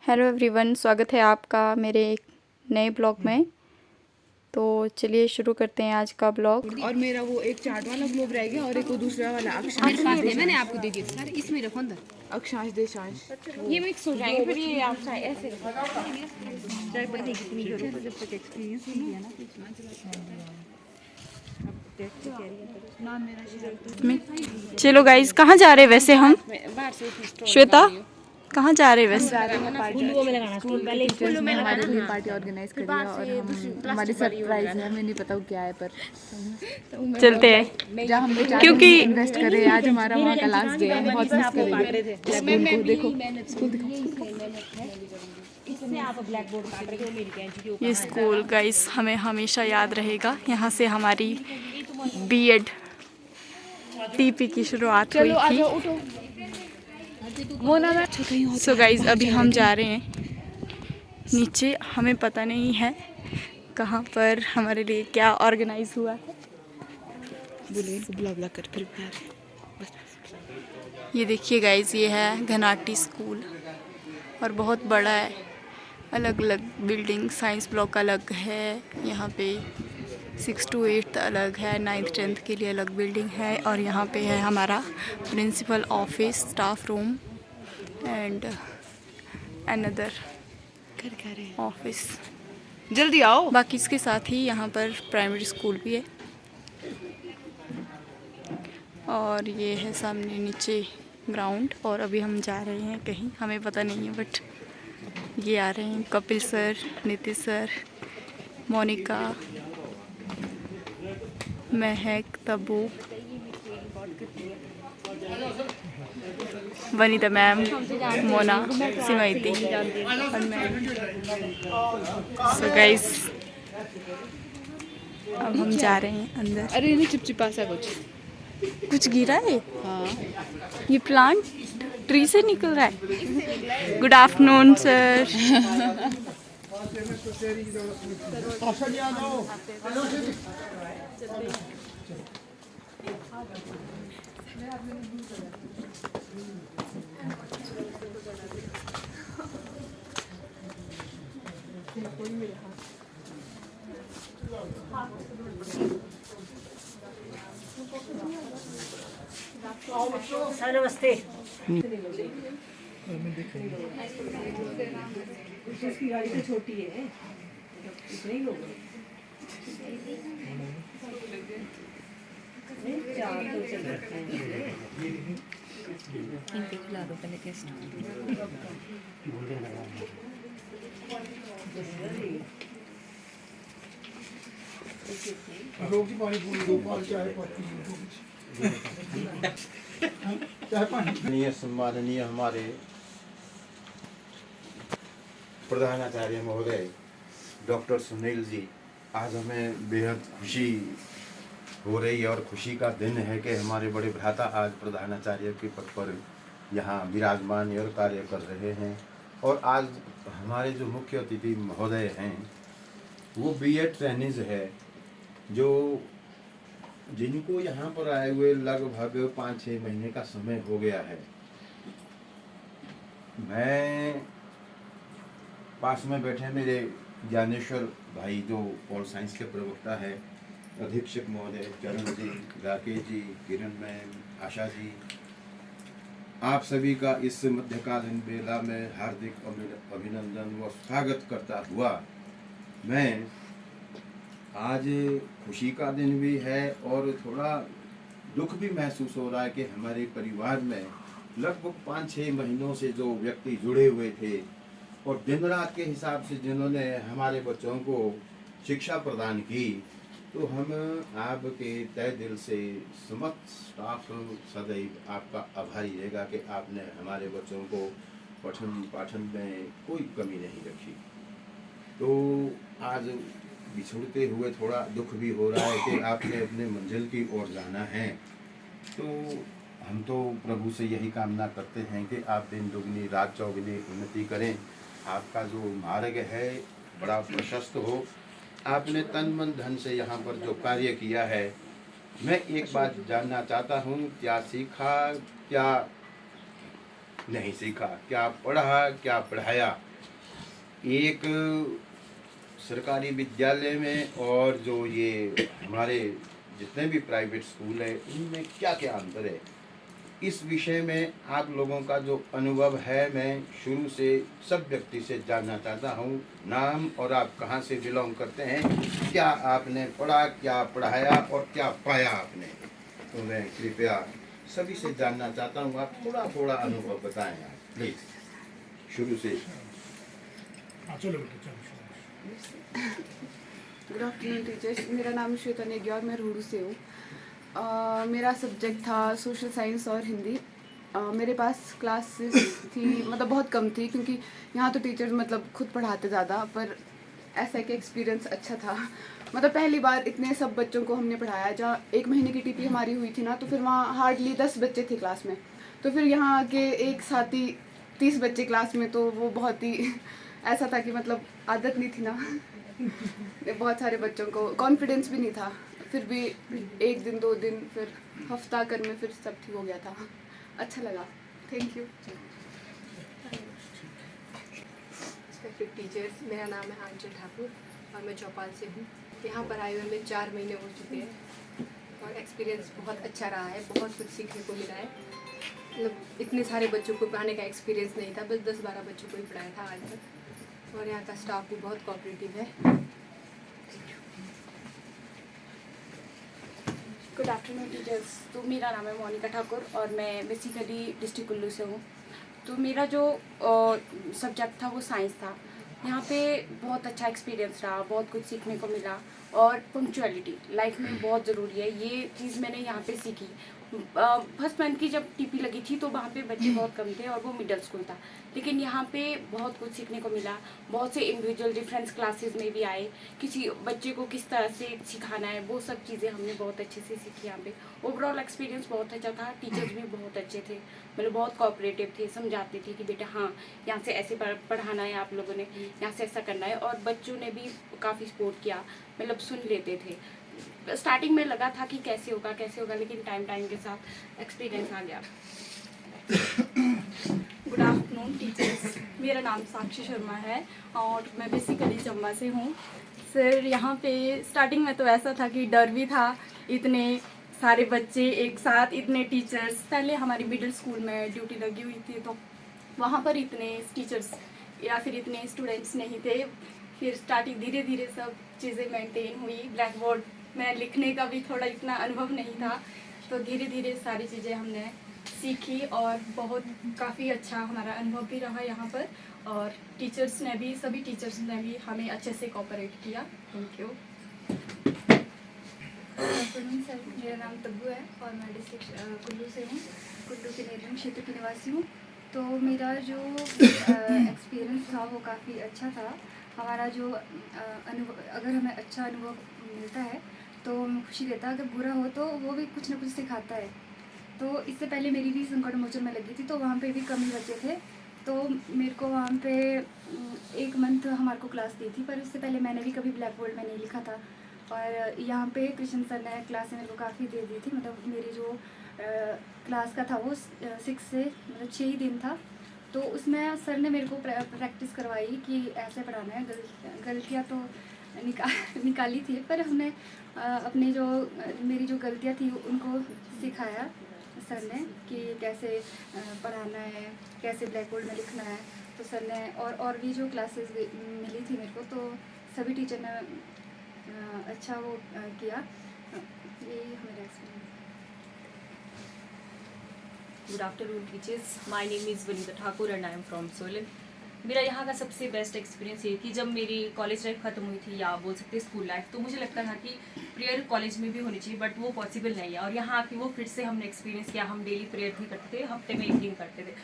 Hello everyone, स्वागत है आपका मेरे एक नए ब्लॉग में। तो चलिए शुरू करते हैं आज का ब्लॉग। और मेरा वो एक चार्ट वाला ग्लोब रह गया और एक वो दूसरा वाला मेरे पास है, मैंने आपको दे दिया सर, इसमें रखो अंदर। अक्षांश देशांश ये मिक्स हो जाएंगे फिर ये आप चाहे ऐसे चाहे बने कितनी करो जब तक एक्सपीरियंस नहीं है ना। चलो गाइस, कहाँ जा रहे हैं वैसे हम? बाहर से श्वेता, कहाँ जा रहे हैं वैसे? टीचर्स ने हमारे लिए पार्टी ऑर्गेनाइज कर दिया और हम हमारी सरप्राइज है, हमें नहीं पता वो क्या है पर चलते हैं जहाँ हमने क्योंकि इन्वेस्ट करे आज हमारा वहाँ का लास्ट डे है। बहुत मिस करेंगे स्कूल को। देखो स्कूल इससे आप ब्लैक बोर्ड काट रहे हो मेरी कैंची ये स्कूल गाइस हमें हमेशा याद रहेगा। यहाँ से हमारी बीएड टीपी की शुरुआत हुई थी। सो गाइस अभी हम जा रहे हैं नीचे। हमें पता नहीं है कहाँ पर हमारे लिए क्या ऑर्गेनाइज हुआ है। ये देखिए गाइस, ये है घनाटी स्कूल और बहुत बड़ा है। अलग अलग बिल्डिंग, साइंस ब्लॉक अलग है, यहाँ पे 6 to 8 अलग है, 9th 10th के लिए अलग बिल्डिंग है। और यहाँ पे है हमारा principal office, staff room and another office. जल्दी आओ। बाकी इसके साथ ही यहाँ पर प्राइमरी स्कूल भी है। और ये है सामने नीचे ग्राउंड। और अभी हम जा रहे हैं कहीं, हमें पता नहीं है, बट ये आ रहे हैं कपिल सर, नीतीश सर, मोनिका, महक, तब्बू, वनीता मैम, मोना, सिमैती और मैं। सो गाइस अब हम जा रहे हैं अंदर। अरे नहीं, चिपचिपा सा कुछ गिरा है। हाँ ये प्लांट ट्री से निकल रहा है। Good afternoon sir. नमस्ते। उसकी गाड़ी तो छोटी है, इतने ही लोग चार तो चल रखे हैं। इनको खिला दो पहले कैसे। सम्माननीय हमारे प्रधानाचार्य महोदय डॉक्टर सुनील जी, आज हमें बेहद खुशी हो रही है और खुशी का दिन है कि हमारे बड़े भ्राता आज प्रधानाचार्य के पद पर यहाँ विराजमान और कार्य कर रहे हैं। और आज हमारे जो मुख्य अतिथि महोदय हैं वो बीएड ट्रेनिज है, जो जिनको यहाँ पर आए हुए लगभग 5-6 महीने का समय हो गया है। मैं पास में बैठे मेरे ज्ञानेश्वर भाई जो पॉल साइंस के प्रवक्ता है, अधीक्षक महोदय चरण जी, राकेश जी, किरण मैम, आशा जी, आप सभी का इस मध्यकालीन बेला में हार्दिक अभिनंदन व स्वागत करता हुआ मैं आज खुशी का दिन भी है और थोड़ा दुख भी महसूस हो रहा है कि हमारे परिवार में लगभग 5-6 महीनों से जो व्यक्ति जुड़े हुए थे और दिन रात के हिसाब से जिन्होंने हमारे बच्चों को शिक्षा प्रदान की, तो हम आपके तहे दिल से समस्त स्टाफ सदैव आपका आभारी रहेगा कि आपने हमारे बच्चों को पठन पाठन में कोई कमी नहीं रखी। तो आज बिछुड़ते हुए थोड़ा दुख भी हो रहा है कि आपने अपने मंजिल की ओर जाना है। तो हम तो प्रभु से यही कामना करते हैं कि आप दिन दुगनी रात चौगुनी उन्नति करें, आपका जो मार्ग है बड़ा प्रशस्त हो। आपने तन मन धन से यहाँ पर जो कार्य किया है, मैं एक बात जानना चाहता हूँ, क्या सीखा, क्या नहीं सीखा, क्या पढ़ा, क्या पढ़ाया, एक सरकारी विद्यालय में और जो ये हमारे जितने भी प्राइवेट स्कूल है इनमें क्या क्या अंतर है, इस विषय में आप लोगों का जो अनुभव है मैं शुरू से सब व्यक्ति से जानना चाहता हूँ। नाम और आप कहाँ से बिलोंग करते हैं, क्या आपने पढ़ा, क्या पढ़ाया और क्या पाया आपने, तो मैं कृपया सभी से जानना चाहता हूँ। आप थोड़ा थोड़ा अनुभव बताएं आप प्लीज शुरू से। गुड आफ्टरनून टीचर्स, मेरा नाम श्वेता नेगी और मैं रूड़ू से हूँ। मेरा सब्जेक्ट था सोशल साइंस और हिंदी। मेरे पास क्लासेस थी, मतलब बहुत कम थी क्योंकि यहाँ तो टीचर्स मतलब खुद पढ़ाते ज़्यादा, पर ऐसा कि एक्सपीरियंस अच्छा था। मतलब पहली बार इतने सब बच्चों को हमने पढ़ाया। जहाँ 1 महीने की टीपी हमारी हुई थी ना, तो फिर वहाँ हार्डली 10 बच्चे थे क्लास में, तो फिर यहाँ के एक साथ ही 30 बच्चे क्लास में, तो वो बहुत ही ऐसा था कि मतलब आदत नहीं थी ना बहुत सारे बच्चों को कॉन्फिडेंस भी नहीं था। फिर भी 1 दिन 2 दिन फिर हफ्ता कर में फिर सब ठीक हो गया था। अच्छा लगा। Thank you. रिस्पेक्टेड टीचर्स, मेरा नाम है आंचल ठाकुर और मैं चौपाल से हूँ। यहाँ पर आए हुए में 4 महीने हो चुके हैं और एक्सपीरियंस बहुत अच्छा रहा है। बहुत कुछ सीखने को मिला है। मतलब इतने सारे बच्चों को पढ़ाने का एक्सपीरियंस नहीं था, बस 10-12 बच्चों को ही पढ़ाया था आज तक। और यहाँ का स्टाफ भी बहुत कोऑपरेटिव है। Good afternoon teachers. तो मेरा नाम है मोनिका ठाकुर और मैं बेसिकली डिस्ट्रिक्ट कुल्लू से हूँ। तो मेरा जो सब्जेक्ट था वो साइंस था। यहाँ पे बहुत अच्छा एक्सपीरियंस रहा, बहुत कुछ सीखने को मिला। और पंक्चुअलिटी लाइफ में बहुत ज़रूरी है, ये चीज़ मैंने यहाँ पे सीखी। फर्स्ट मंथ की जब टीपी लगी थी तो वहाँ पे बच्चे बहुत कम थे और वो मिडिल स्कूल था, लेकिन यहाँ पे बहुत कुछ सीखने को मिला। बहुत से इंडिविजुअल डिफरेंस क्लासेस में भी आए, किसी बच्चे को किस तरह से सिखाना है वो सब चीज़ें हमने बहुत अच्छे से सीखी यहाँ पे। ओवरऑल एक्सपीरियंस बहुत अच्छा था। टीचर्स भी बहुत अच्छे थे, मतलब बहुत कोऑपरेटिव थे, समझाते थे कि बेटा हाँ यहाँ से ऐसे पढ़ाना है, आप लोगों ने यहाँ से ऐसा करना है। और बच्चों ने भी काफ़ी सपोर्ट किया, मतलब सुन लेते थे। स्टार्टिंग में लगा था कि कैसे होगा, लेकिन टाइम के साथ एक्सपीरियंस आ गया। गुड आफ्टरनून टीचर्स, मेरा नाम साक्षी शर्मा है और मैं बेसिकली चंबा से हूँ। सर यहाँ पे स्टार्टिंग में तो ऐसा था कि डर भी था, इतने सारे बच्चे एक साथ, इतने टीचर्स। पहले हमारी मिडिल स्कूल में ड्यूटी लगी हुई थी तो वहाँ पर इतने टीचर्स या फिर इतने स्टूडेंट्स नहीं थे। फिर स्टार्टिंग धीरे धीरे सब चीज़ें मेंटेन हुई। ब्लैक बोर्ड में लिखने का भी थोड़ा इतना अनुभव नहीं था, तो धीरे धीरे सारी चीज़ें हमने सीखी और बहुत काफ़ी अच्छा हमारा अनुभव भी रहा यहाँ पर। और टीचर्स ने भी, सभी टीचर्स ने भी हमें अच्छे से कोऑपरेट किया। Thank you. सर, मेरा नाम तब्बू है और मैं डिस्ट्रिक्ट कुल्लू से हूँ। कुल्लू के नेरम क्षेत्र की निवासी हूँ। तो मेरा जो एक्सपीरियंस था वो काफ़ी अच्छा था। हमारा जो अनुभव, अगर हमें अच्छा अनुभव मिलता है तो खुशी देता है, अगर बुरा हो तो वो भी कुछ ना कुछ सिखाता है। तो इससे पहले मेरी भी संकट मोचन में लगी थी, तो वहाँ पे भी कम ही बच्चे थे। तो मेरे को वहाँ पे 1 मंथ हमारे को क्लास दी थी, पर उससे पहले मैंने भी कभी ब्लैक बोर्ड में नहीं लिखा था। और यहाँ पे कृष्ण सर ने क्लास मेरे को काफ़ी दे दी थी। मतलब मेरी जो क्लास का था वो 6 से मतलब 6 ही दिन था। तो उसमें सर ने मेरे को प्रैक्टिस करवाई कि ऐसे पढ़ाना है। गलतियाँ तो निकाली थी, पर हमने अपने जो मेरी जो गलतियाँ थी उनको सिखाया सर ने कि कैसे पढ़ाना है, कैसे ब्लैक बोर्ड में लिखना है। तो सर ने और भी जो क्लासेस मिली थी मेरे को, तो सभी टीचर ने अच्छा वो किया। यही हमारा experience. Good afternoon teachers, my name is Vanita Thakur and I am from Solan. मेरा यहाँ का सबसे बेस्ट एक्सपीरियंस ये कि जब मेरी कॉलेज लाइफ ख़त्म हुई थी, या बोल सकते स्कूल लाइफ, तो मुझे लगता था कि प्रेयर कॉलेज में भी होनी चाहिए, बट वो पॉसिबल नहीं है। और यहाँ आके वो फिर से हमने एक्सपीरियंस किया। हम डेली प्रेयर भी करते थे, हफ्ते में 1 दिन करते थे।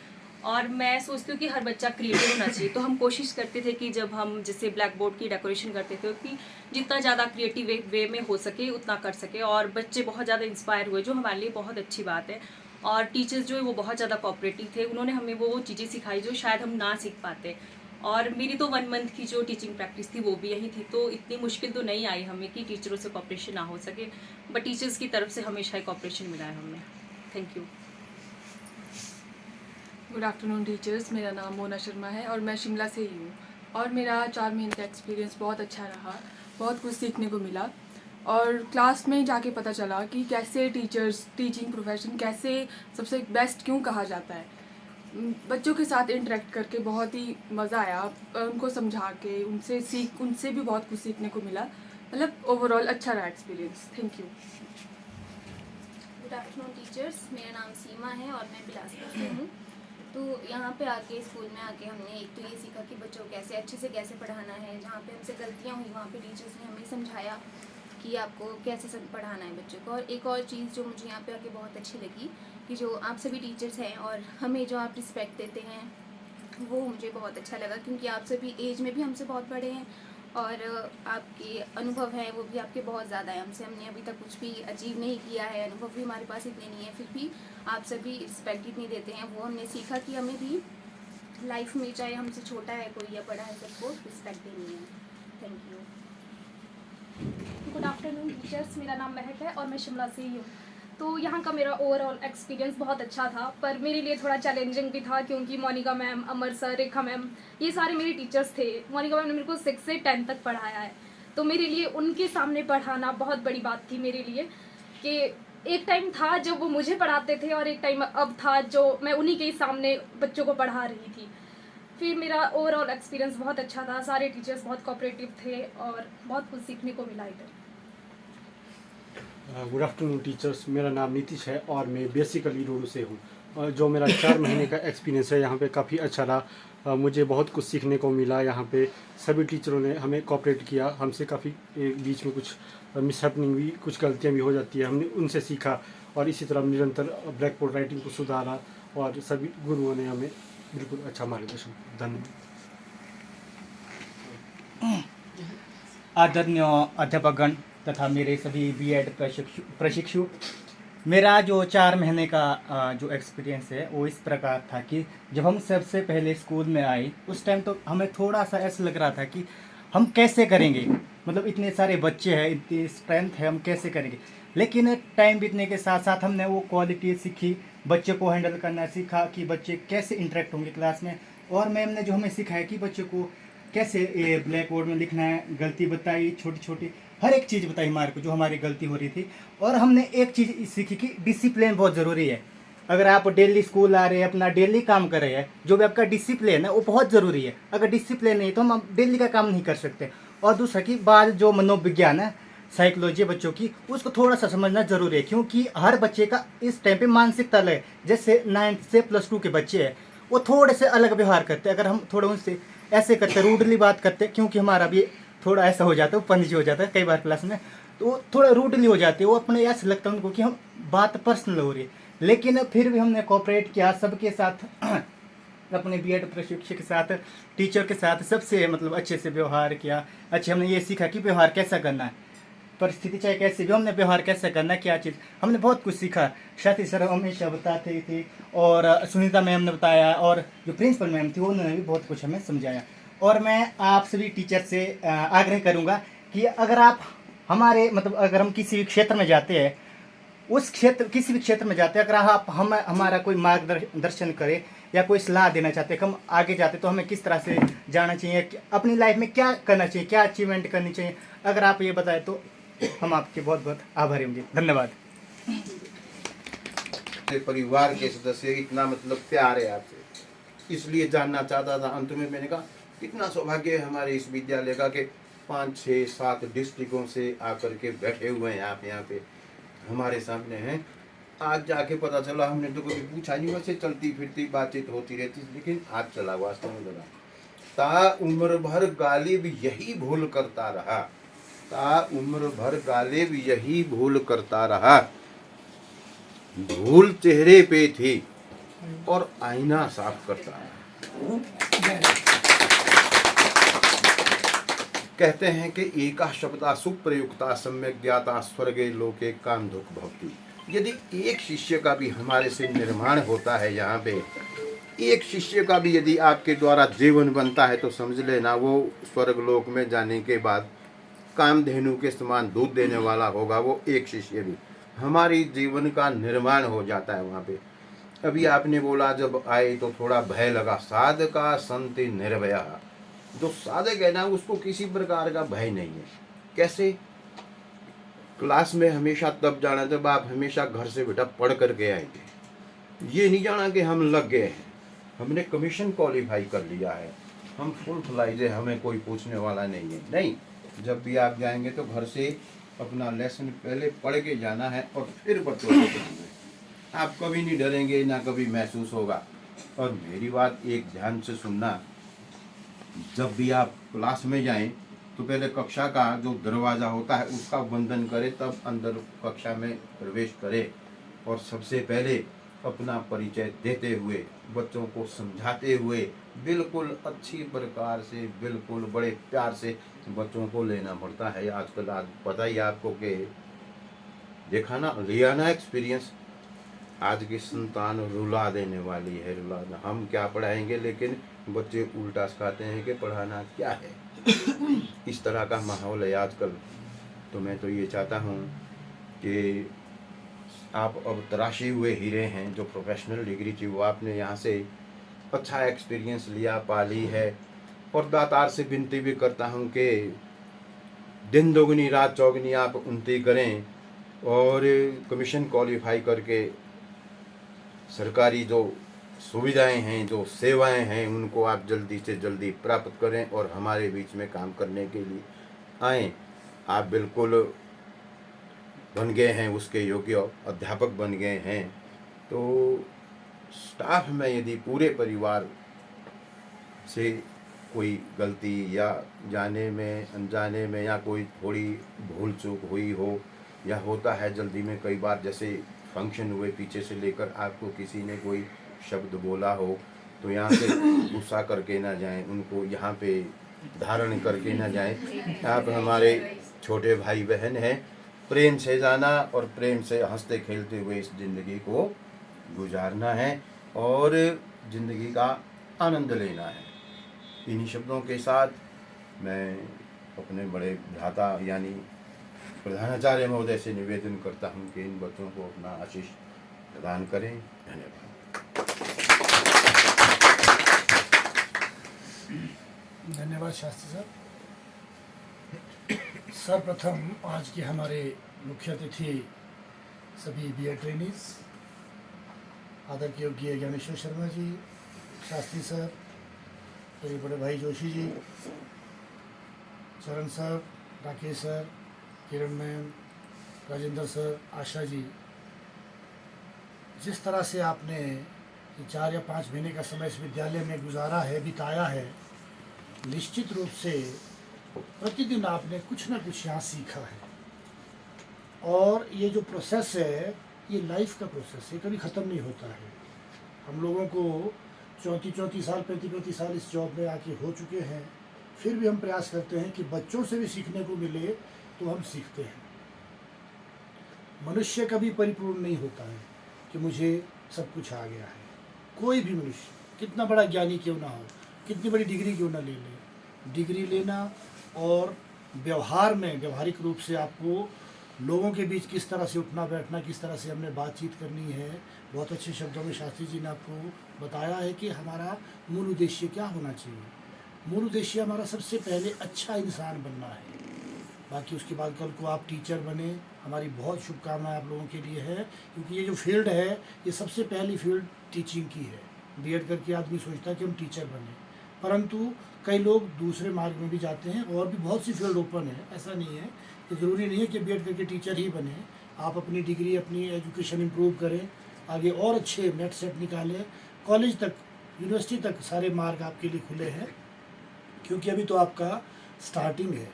और मैं सोचती हूँ कि हर बच्चा क्रिएटिव होना चाहिए। तो हम कोशिश करते थे कि जब हम जैसे ब्लैक बोर्ड की डेकोरेशन करते थे कि जितना ज़्यादा क्रिएटिव वे में हो सके उतना कर सके। और बच्चे बहुत ज़्यादा इंस्पायर हुए, जो हमारे लिए बहुत अच्छी बात है। और टीचर्स जो है वो बहुत ज़्यादा कोऑपरेटिव थे, उन्होंने हमें वो चीज़ें सिखाई जो शायद हम ना सीख पाते। और मेरी तो 1 मंथ की जो टीचिंग प्रैक्टिस थी वो भी यही थी, तो इतनी मुश्किल तो नहीं आई हमें कि टीचरों से कोऑपरेशन ना हो सके, बट टीचर्स की तरफ से हमेशा ही कोऑपरेशन मिला है हमें। Thank you. Good afternoon teachers, मेरा नाम मोना शर्मा है और मैं शिमला से ही हूँ। और मेरा 4 महीने का एक्सपीरियंस बहुत अच्छा रहा, बहुत कुछ सीखने को मिला और क्लास में जाके पता चला कि कैसे टीचिंग प्रोफेशन कैसे सबसे बेस्ट क्यों कहा जाता है। बच्चों के साथ इंटरेक्ट करके बहुत ही मज़ा आया, उनको समझा के उनसे भी बहुत कुछ सीखने को मिला। मतलब ओवरऑल अच्छा रहा experience. Thank you. Good afternoon teachers, मेरा नाम सीमा है और मैं बिलासपुर से हूँ। तो यहाँ पे आके स्कूल में आके हमने एक तो ये सीखा कि बच्चों को कैसे अच्छे से कैसे पढ़ाना है। जहाँ पे हमसे गलतियाँ हुई वहाँ पे टीचर्स ने हमें समझाया कि आपको कैसे सब पढ़ाना है बच्चों को। और एक और चीज़ जो मुझे यहाँ पे आके बहुत अच्छी लगी कि जो आप सभी टीचर्स हैं और हमें जो आप रिस्पेक्ट देते हैं वो मुझे बहुत अच्छा लगा, क्योंकि आप सभी एज में भी हमसे बहुत बड़े हैं और आपके अनुभव हैं वो भी आपके बहुत ज़्यादा है हमसे। हमने अभी तक कुछ भी अचीव नहीं किया है, अनुभव भी हमारे पास इतने नहीं है, फिर भी आप सभी रिस्पेक्ट इतनी देते हैं। वो हमने सीखा कि हमें भी लाइफ में चाहे हमसे छोटा है कोई या बड़ा है सबको रिस्पेक्ट देनी है। Thank you. Good afternoon teachers, मेरा नाम महक है और मैं शिमला से ही हूँ। तो यहाँ का मेरा ओवरऑल एक्सपीरियंस बहुत अच्छा था, पर मेरे लिए थोड़ा चैलेंजिंग भी था क्योंकि मोनिका मैम, अमर सर, रेखा मैम, ये सारे मेरे टीचर्स थे। मोनिका मैम ने मेरे को 6 से 10 तक पढ़ाया है, तो मेरे लिए उनके सामने पढ़ाना बहुत बड़ी बात थी मेरे लिए। कि एक टाइम था जब वो मुझे पढ़ाते थे और एक टाइम अब था जो मैं उन्हीं के सामने बच्चों को पढ़ा रही थी। फिर मेरा ओवरऑल एक्सपीरियंस बहुत अच्छा था, सारे टीचर्स बहुत कोऑपरेटिव थे और बहुत कुछ सीखने को मिला इधर। गुड आफ्टरनून टीचर्स, मेरा नाम नीतीश है और मैं बेसिकली रोडू से हूँ। जो मेरा 4 महीने का एक्सपीरियंस है यहाँ पे काफ़ी अच्छा रहा। मुझे बहुत कुछ सीखने को मिला। यहाँ पे सभी टीचरों ने हमें कोऑपरेट किया। हमसे काफ़ी बीच में कुछ मिसहैपनिंग भी, कुछ गलतियाँ भी हो जाती है, हमने उनसे सीखा और इसी तरह निरंतर ब्लैक बोर्ड राइटिंग को सुधारा और सभी गुरुओं ने हमें बिल्कुल अच्छा मार्गदर्शन। धन्यवाद। आदरणीय अध्यापकगण तथा मेरे सभी बीएड प्रशिक्षु, मेरा जो 4 महीने का जो एक्सपीरियंस है वो इस प्रकार था कि जब हम सबसे पहले स्कूल में आए उस टाइम तो हमें थोड़ा सा ऐसा लग रहा था कि हम कैसे करेंगे, मतलब इतने सारे बच्चे हैं, इतनी स्ट्रेंथ है, हम कैसे करेंगे। लेकिन टाइम बीतने के साथ साथ हमने वो क्वालिटी सीखी, बच्चे को हैंडल करना सीखा कि बच्चे कैसे इंटरेक्ट होंगे क्लास में। और मैम ने जो हमें सिखाया कि बच्चों को कैसे ब्लैक बोर्ड में लिखना है, गलती बताई, छोटी छोटी हर एक चीज़ बताई हमारे को जो हमारी गलती हो रही थी। और हमने एक चीज़ सीखी कि डिसिप्लिन बहुत ज़रूरी है। अगर आप डेली स्कूल आ रहे हैं, अपना डेली काम कर रहे हैं, जो भी आपका डिसिप्लिन है वो बहुत ज़रूरी है। अगर डिसिप्लिन नहीं तो हम डेली का काम नहीं कर सकते। और दूसरा की बात, जो मनोविज्ञान है, साइकोलॉजी बच्चों की, उसको थोड़ा सा समझना ज़रूरी है, क्योंकि हर बच्चे का इस टाइम पे मानसिकता अलग है। जैसे 9th से +2 के बच्चे हैं, वो थोड़े से अलग व्यवहार करते हैं। अगर हम थोड़ा उनसे ऐसे करते, रूडली बात करते, क्योंकि हमारा भी थोड़ा ऐसा हो जाता है, पंजी हो जाता है कई बार क्लास में, तो वो थोड़ा रूडली हो जाते हैं। वो अपने ऐसा लगता है उनको कि हम बात पर्सनल हो रही है। लेकिन फिर भी हमने कोऑपरेट किया सबके साथ, अपने बीएड प्रशिक्षक के साथ, टीचर के साथ, सबसे मतलब अच्छे से व्यवहार किया। अच्छे हमने ये सीखा कि व्यवहार कैसा करना है, परिस्थिति चाहे कैसे भी, हमने व्यवहार कैसे करना है, क्या चीज़, हमने बहुत कुछ सीखा। साथी सर हमेशा बताते थे और सुनीता मैम ने बताया और जो प्रिंसिपल मैम थी उन्होंने भी बहुत कुछ हमें समझाया। और मैं आप सभी टीचर से आग्रह करूंगा कि अगर आप हमारे मतलब अगर हम किसी भी क्षेत्र में जाते हैं, उस क्षेत्र किसी भी क्षेत्र में जाते हैं, अगर आप हमारा कोई मार्गदर्शन करें या कोई सलाह देना चाहते हैं कि हम आगे जाते तो हमें किस तरह से जाना चाहिए, अपनी लाइफ में क्या करना चाहिए, क्या अचीवमेंट करनी चाहिए, अगर आप ये बताएं तो हम आपके बहुत बहुत आभारी होंगे। धन्यवाद। परिवार के सदस्य इतना मतलब प्यार है आपसे, इसलिए जानना चाहता था। अंत में मैंने कहा कितना सौभाग्य है हमारे इस विद्यालय का कि 5, 6, 7 डिस्ट्रिक्टों से आकर के बैठे हुए हैं आप यहाँ पे हमारे सामने हैं। आज जाके पता चला, हमने तो कभी पूछा नहीं, वैसे चलती फिरती बातचीत होती रहती, लेकिन आज चला वास्तव में लगा। ता उम्र भर गालिब यही भूल करता रहा, ता उम्र भर गालिब यही भूल करता रहा। धूल चेहरे पे थी और आईना साफ करता रहा। कहते हैं कि एका शब्दा सुप्रयुक्ता सम्यक ज्ञाता स्वर्गे लोके काम दुख भवति। यदि एक शिष्य का भी हमारे से निर्माण होता है, यहाँ पे एक शिष्य का भी यदि आपके द्वारा जीवन बनता है, तो समझ लेना वो स्वर्ग लोक में जाने के बाद कामधेनु के समान दूध देने वाला होगा। वो एक शिष्य भी हमारी जीवन का निर्माण हो जाता है वहाँ पे। अभी आपने बोला जब आए तो थोड़ा भय लगा, साधका संति निर्भया, जो साधक है ना उसको किसी प्रकार का भय नहीं है। कैसे? क्लास में हमेशा तब जाना जब आप हमेशा घर से बेटा पढ़ करके आएंगे। ये नहीं जाना कि हम लग गए हैं, हमने कमीशन क्वालिफाई कर लिया है, हम फुल फ्लाइज है, हमें कोई पूछने वाला नहीं है। नहीं, जब भी आप जाएंगे तो घर से अपना लेसन पहले पढ़ के जाना है और फिर बच्चों को पढ़ाना है। आप कभी नहीं डरेंगे, ना कभी महसूस होगा। और मेरी बात एक ध्यान से सुनना, जब भी आप क्लास में जाएं तो पहले कक्षा का जो दरवाज़ा होता है उसका बंधन करें, तब अंदर कक्षा में प्रवेश करें। और सबसे पहले अपना परिचय देते हुए, बच्चों को समझाते हुए, बिल्कुल अच्छी प्रकार से, बिल्कुल बड़े प्यार से बच्चों को लेना पड़ता है। आजकल आज पता ही आपको कि देखा ना, लिया ना एक्सपीरियंस, आज की संतान रुला देने वाली है। रुलाना हम क्या पढ़ाएंगे, लेकिन बच्चे उल्टा सिखाते हैं कि पढ़ाना क्या है। इस तरह का माहौल है आजकल। तो मैं तो ये चाहता हूँ कि आप अब तराशे हुए हीरे हैं, जो प्रोफेशनल डिग्री थी वो आपने यहाँ से अच्छा एक्सपीरियंस लिया, पाली है। और दातार से विनती भी करता हूँ कि दिन दोगुनी रात चौगुनी आप उन्नति करें और कमीशन क्वालिफाई करके सरकारी जो सुविधाएं हैं, जो सेवाएं हैं, उनको आप जल्दी से जल्दी प्राप्त करें और हमारे बीच में काम करने के लिए आएँ। आप बिल्कुल बन गए हैं, उसके योग्य अध्यापक बन गए हैं। तो स्टाफ में यदि पूरे परिवार से कोई गलती या जाने में, अनजाने में, या कोई थोड़ी भूल चूक हुई हो, या होता है जल्दी में कई बार, जैसे फंक्शन हुए पीछे से लेकर आपको किसी ने कोई शब्द बोला हो, तो यहाँ से गुस्सा करके ना जाएं, उनको यहाँ पे धारण करके ना जाएं। आप हमारे छोटे भाई बहन हैं, प्रेम से जाना और प्रेम से हंसते खेलते हुए इस ज़िंदगी को गुजारना है और ज़िंदगी का आनंद लेना है। इन्हीं शब्दों के साथ मैं अपने बड़े भ्राता यानी प्रधानाचार्य महोदय से निवेदन करता हूं कि इन बच्चों को अपना आशीष प्रदान करें। धन्यवाद। धन्यवाद शास्त्री साहब। सर्वप्रथम आज के हमारे मुख्य अतिथि सभी बीएड ट्रेनीज, आदर के योग्य ज्ञानेश्वर शर्मा जी, शास्त्री सर, मेरे बड़े भाई जोशी जी, चरण सर, राकेश सर, किरण मैम, राजेंद्र सर, आशा जी, जिस तरह से आपने 4 या 5 महीने का समय इस विद्यालय में गुजारा है, बिताया है, निश्चित रूप से प्रतिदिन आपने कुछ ना कुछ यहाँ सीखा है। और ये जो प्रोसेस है, ये लाइफ का प्रोसेस है, कभी ख़त्म नहीं होता है। हम लोगों को 34 साल, 35 साल इस जॉब में आके हो चुके हैं, फिर भी हम प्रयास करते हैं कि बच्चों से भी सीखने को मिले, तो हम सीखते हैं। मनुष्य कभी परिपूर्ण नहीं होता है कि मुझे सब कुछ आ गया है। कोई भी मनुष्य कितना बड़ा ज्ञानी क्यों ना हो, कितनी बड़ी डिग्री क्यों ना ले ले, डिग्री लेना और व्यवहार में, व्यवहारिक रूप से आपको लोगों के बीच किस तरह से उठना बैठना, किस तरह से हमने बातचीत करनी है, बहुत अच्छे शब्दों में शास्त्री जी ने आपको बताया है कि हमारा मूल उद्देश्य क्या होना चाहिए। मूल उद्देश्य हमारा सबसे पहले अच्छा इंसान बनना है। बाकी उसके बाद कल को आप टीचर बने, हमारी बहुत शुभकामनाएं आप लोगों के लिए है, क्योंकि ये जो फील्ड है, ये सबसे पहली फील्ड टीचिंग की है। बीएड करके आदमी सोचता है कि हम टीचर बने, परंतु कई लोग दूसरे मार्ग में भी जाते हैं और भी बहुत सी फील्ड ओपन है। ऐसा नहीं है कि ज़रूरी नहीं है कि बीएड करके टीचर ही बने। आप अपनी डिग्री, अपनी एजुकेशन इम्प्रूव करें, आगे और अच्छे नेट सेट निकालें, कॉलेज तक, यूनिवर्सिटी तक सारे मार्ग आपके लिए खुले हैं। क्योंकि अभी तो आपका स्टार्टिंग है,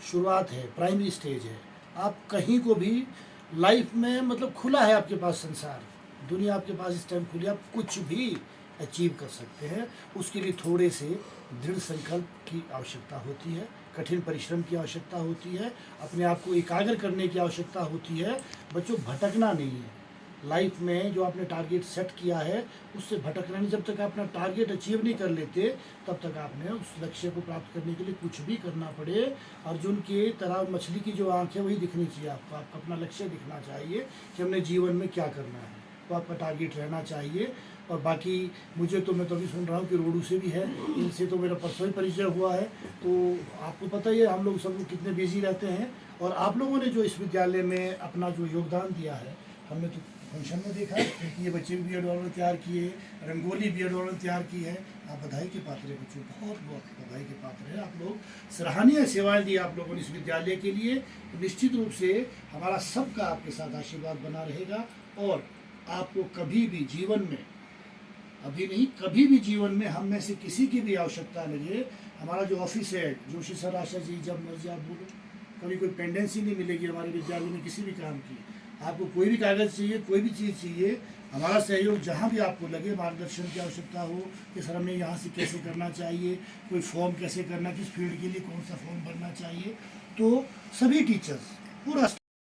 शुरुआत है, प्राइमरी स्टेज है। आप कहीं को भी लाइफ में मतलब खुला है आपके पास संसार, दुनिया आपके पास इस टाइम खुली, आप कुछ भी अचीव कर सकते हैं। उसके लिए थोड़े से दृढ़ संकल्प की आवश्यकता होती है, कठिन परिश्रम की आवश्यकता होती है, अपने आप को एकाग्र करने की आवश्यकता होती है। बच्चों, भटकना नहीं है लाइफ में। जो आपने टारगेट सेट किया है उससे भटकना नहीं। जब तक आप अपना टारगेट अचीव नहीं कर लेते, तब तक आपने उस लक्ष्य को प्राप्त करने के लिए कुछ भी करना पड़े। अर्जुन के तरह मछली की जो आँख है वही दिखनी चाहिए आपको। आपका अपना लक्ष्य दिखना चाहिए कि हमने जीवन में क्या करना है, तो आपका टारगेट रहना चाहिए। और बाकी मुझे तो मैं तो अभी सुन रहा हूँ कि रोडू से भी है, इनसे तो मेरा परसों ही परिचय हुआ है। तो आपको पता ही है हम लोग सब लोग कितने बिजी रहते हैं, और आप लोगों ने जो इस विद्यालय में अपना जो योगदान दिया है, हमने तो फंक्शन में देखा कि ये बच्चे भी बी एड वालों तैयार किए, रंगोली बी एड वालों ने तैयार की है। आप बधाई के पात्र हैं बच्चों, बहुत बहुत बधाई के पात्र हैं। आप लोग सराहनीय सेवाएं दी आप लोगों ने इस विद्यालय के लिए। निश्चित रूप से हमारा सबका आपके साथ आशीर्वाद बना रहेगा, और आपको कभी भी जीवन में, अभी नहीं कभी भी जीवन में हम में से किसी की भी आवश्यकता लगे, हमारा जो ऑफिस है जोशी सर, आशा जी, जब मर्जी आप बोलो, कभी कोई पेंडेंसी नहीं मिलेगी हमारे विद्यालय में किसी भी काम की। आपको कोई भी कागज़ चाहिए, कोई भी चीज़ चाहिए, हमारा सहयोग जहाँ भी आपको लगे, मार्गदर्शन की आवश्यकता हो कि सर हमें यहाँ से कैसे करना चाहिए, कोई फॉर्म कैसे करना, किस फील्ड के लिए कौन सा फॉर्म भरना चाहिए, तो सभी टीचर्स पूरा